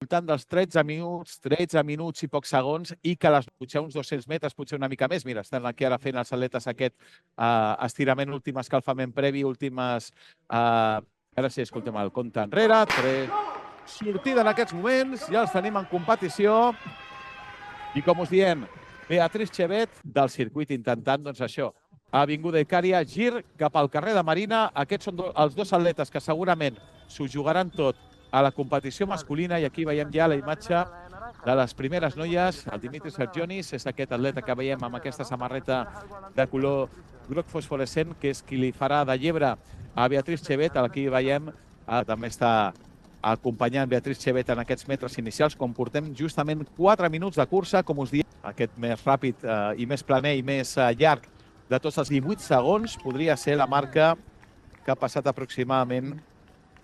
voltant dels 13 minuts i pocs segons, i que potser uns 200 metres, potser una mica més. Mira, estan aquí ara fent els atletes aquest estirament, últim escalfament previ, últimes... Ara sí, escoltem el compte enrere. Sortida en aquests moments, ja els tenim en competició. I com us diem, Beatriz Chevet del circuit intentant, doncs això, Avinguda Icària, gir cap al carrer de Marina. Aquests són els dos atletes que segurament s'ho jugaran tot a la competició masculina, i aquí veiem ja la imatge de les primeres noies. El Dimitri Sergionis és aquest atleta que veiem amb aquesta samarreta de color groc fosforescent, que és qui li farà de llebre a Beatriz Chevet. Aquí veiem, també està acompanyant Beatriz Chevet en aquests metres inicials, com portem justament 4 minuts de cursa, com us diem, aquest més ràpid i més planer i més llarg de tots els 18 segons, podria ser la marca que ha passat aproximadament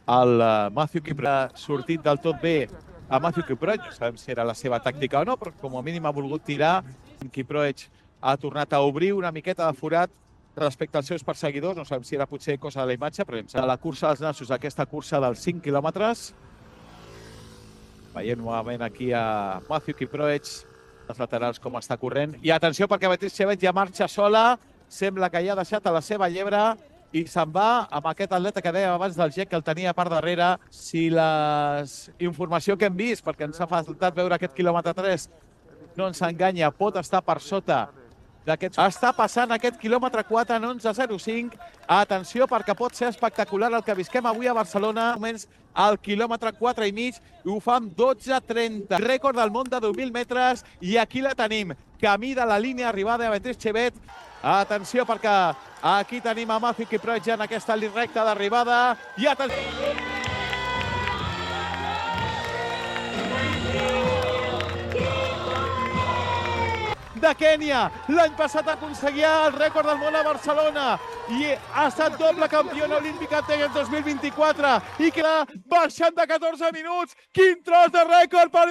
el Matthew Kiproi. Sortit del tot bé a Matthew Kiproi, no sabem si era la seva tàctica o no, però com a mínim ha volgut tirar. Kiproi ha tornat a obrir una miqueta de forat respecte als seus perseguidors, no sabem si era potser cosa de la imatge, però de la cursa dels nassos, aquesta cursa dels 5 quilòmetres. Veiem novament aquí a Matthew Kiproi, els laterals com està corrent. I atenció, perquè Beatriz Chevet ja marxa sola, sembla que ja ha deixat a la seva llebre i se'n va amb aquest atleta que dèiem abans del GEC, que el tenia per darrere. Si la informació que hem vist, perquè ens ha faltat veure aquest quilòmetre 3, no ens enganya, pot estar per sota d'aquests. Està passant aquest quilòmetre 4 en 11:05. Atenció, perquè pot ser espectacular el que visquem avui a Barcelona. Moments al quilòmetre 4 i mig, i ho fa amb 12:30. Rècord del món de 10.000 metres, i aquí la tenim. Camí de la línia arribada de Beatriz Chevet. Atenció, perquè aquí tenim a Matthew Kiproi en aquesta recta d'arribada. I atenció... de Kènia. L'any passat aconseguia el rècord del món a Barcelona i ha estat doble campiona olímpica en 2024 i queda baixant de 14 minuts. Quin tros de rècord per...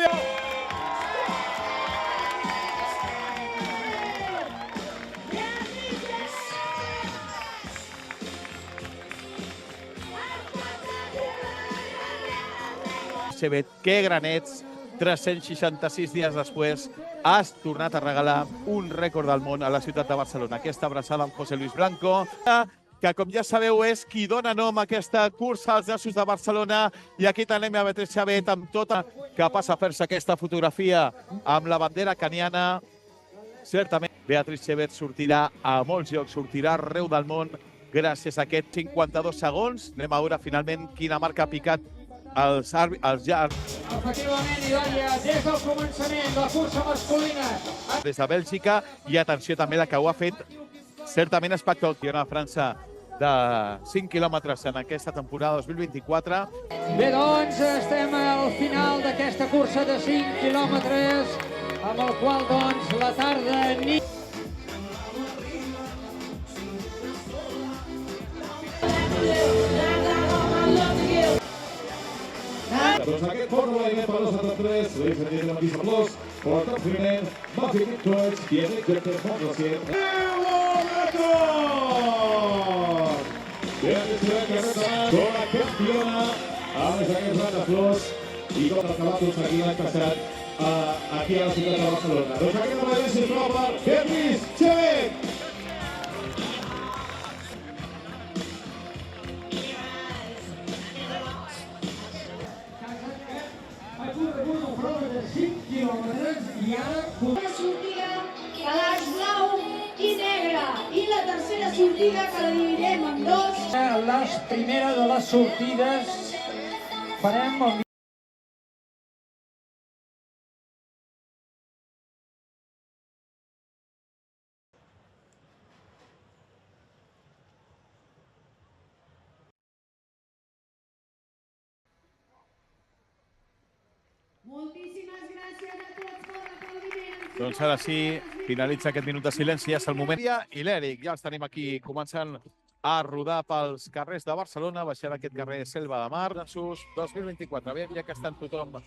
Chevet, que granets, 366 dies després, has tornat a regalar un rècord del món a la ciutat de Barcelona. Aquesta abraçada amb José Luis Blanco, que com ja sabeu és qui dona nom a aquesta cursa als nassos de Barcelona. I aquí tenim a Beatriz Chevet amb tota, que passa a fer-se aquesta fotografia amb la bandera keniana. Certament Beatriz Chevet sortirà a molts llocs, sortirà arreu del món gràcies a aquests 52 segons. Anem a veure finalment quina marca ha picat els llargs. Efectivament, Idònia, des del començament de la cursa masculina. Des de Bèlgica, i atenció també la que ho ha fet certament espectacular a França de 5 quilòmetres en aquesta temporada 2024. Bé, doncs, estem al final d'aquesta cursa de 5 quilòmetres, amb el qual, doncs, la tarda nit... Doncs aquest fórmula i per 273, l'he sentit amb Pisa Plus, porta primer, Matthew Kiproi, i el Jette Fondracier. Beatriz Chevet, com a campiona, a més d'aquest Rata Flors, i com el que va aconseguir l'any passat aquí a la ciutat de Barcelona. Doncs aquesta medalla sisplau per Beatriz Chevet. Una sortida que l'as blau i negre, i la tercera sortida que la dividirem en dos. La primera de les sortides farem el Moltíssimes gràcies a tots per l'aplaudiment. Doncs ara sí, finalitza aquest minut de silenci, ja és el moment. I l'Eric, ja els tenim aquí començant a rodar pels carrers de Barcelona, baixant aquest carrer Selva de Mar, Nassos 2024. Aviam, ja que estan tothom...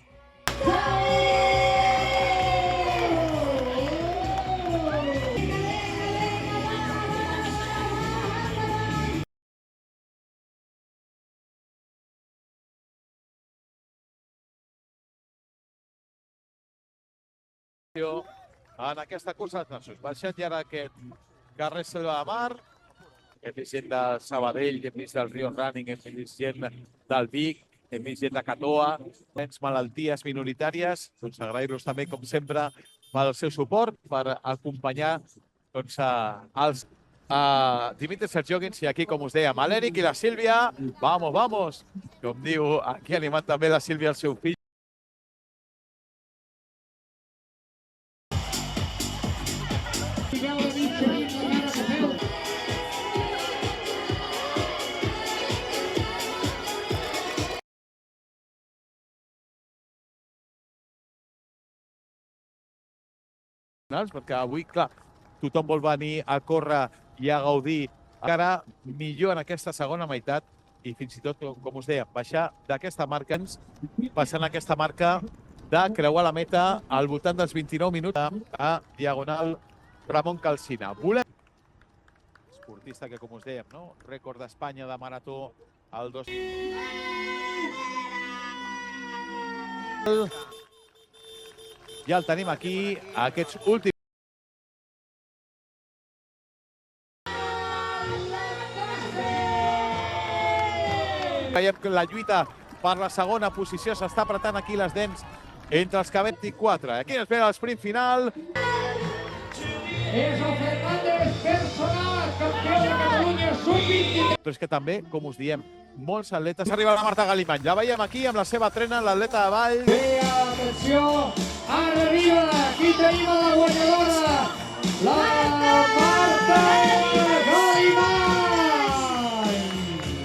en aquesta cursa dels nassos. Baixant ja ara aquest carrer Selva de Mar, hem vist gent de Sabadell, hem vist del Rio Running, hem vist gent del Vic, hem vist gent de Catoa, malalties minoritàries. Doncs agrair-los també, com sempre, pel seu suport, per acompanyar els Dimitri Sergiogins i aquí, com us dèiem, l'Eric i la Sílvia. Vamos, vamos! Com diu, aquí animant també la Sílvia el seu fill. Perquè avui, clar, tothom vol venir a córrer i a gaudir encara millor en aquesta segona meitat i fins i tot, com us deia, baixar d'aquesta marca, passant aquesta marca de creuar la meta al voltant dels 29 minuts a diagonal Ramon Calsina. Esportista que, com us dèiem, no? Rècord d'Espanya de marató al 2. Ja el tenim aquí, aquests últims. Veiem que la lluita per la segona posició s'està apretant aquí les dents entre els que 24. Aquí ens ve l'esprint final. És el Fernández Personal, campió de Catalunya sub-23. Però és que també, com us diem, molts atletes. Arriba la Marta Galimany. La veiem aquí amb la seva trena, l'atleta de Vall. Bé, atenció, ara arriba, aquí tenim a la guanyadora, la Marta Galimany.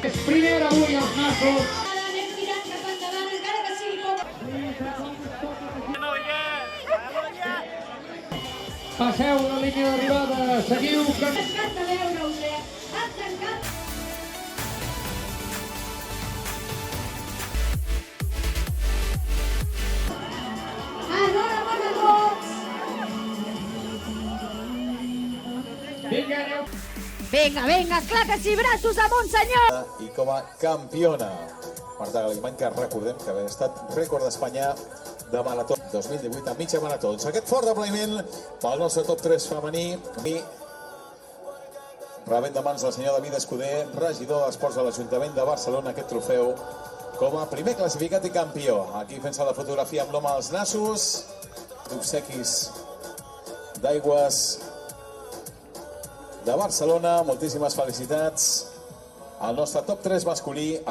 És primera avui als nassos. Anem tirant cap endavant, encara que sigui com... Passeu la línia d'arribada, seguiu. Ha tancat de veure-us, ha tancat. Enhorabona a tots! Vinga, aneu. Vinga, vinga, clar que sí, braços amunt, senyor! I com a campiona, Marta Galimany, que recordem que havia estat rècord d'Espanya de marató 2018 a mitja marató. Aquest fort aplaudiment pel nostre top 3 femení. I rebent de mans del senyor David Escudé, regidor d'Esports de l'Ajuntament de Barcelona, aquest trofeu com a primer classificat i campió. Aquí fent-se la fotografia amb l'home als nassos, d'obsequis d'aigües de Barcelona. Moltíssimes felicitats al nostre top 3 masculí.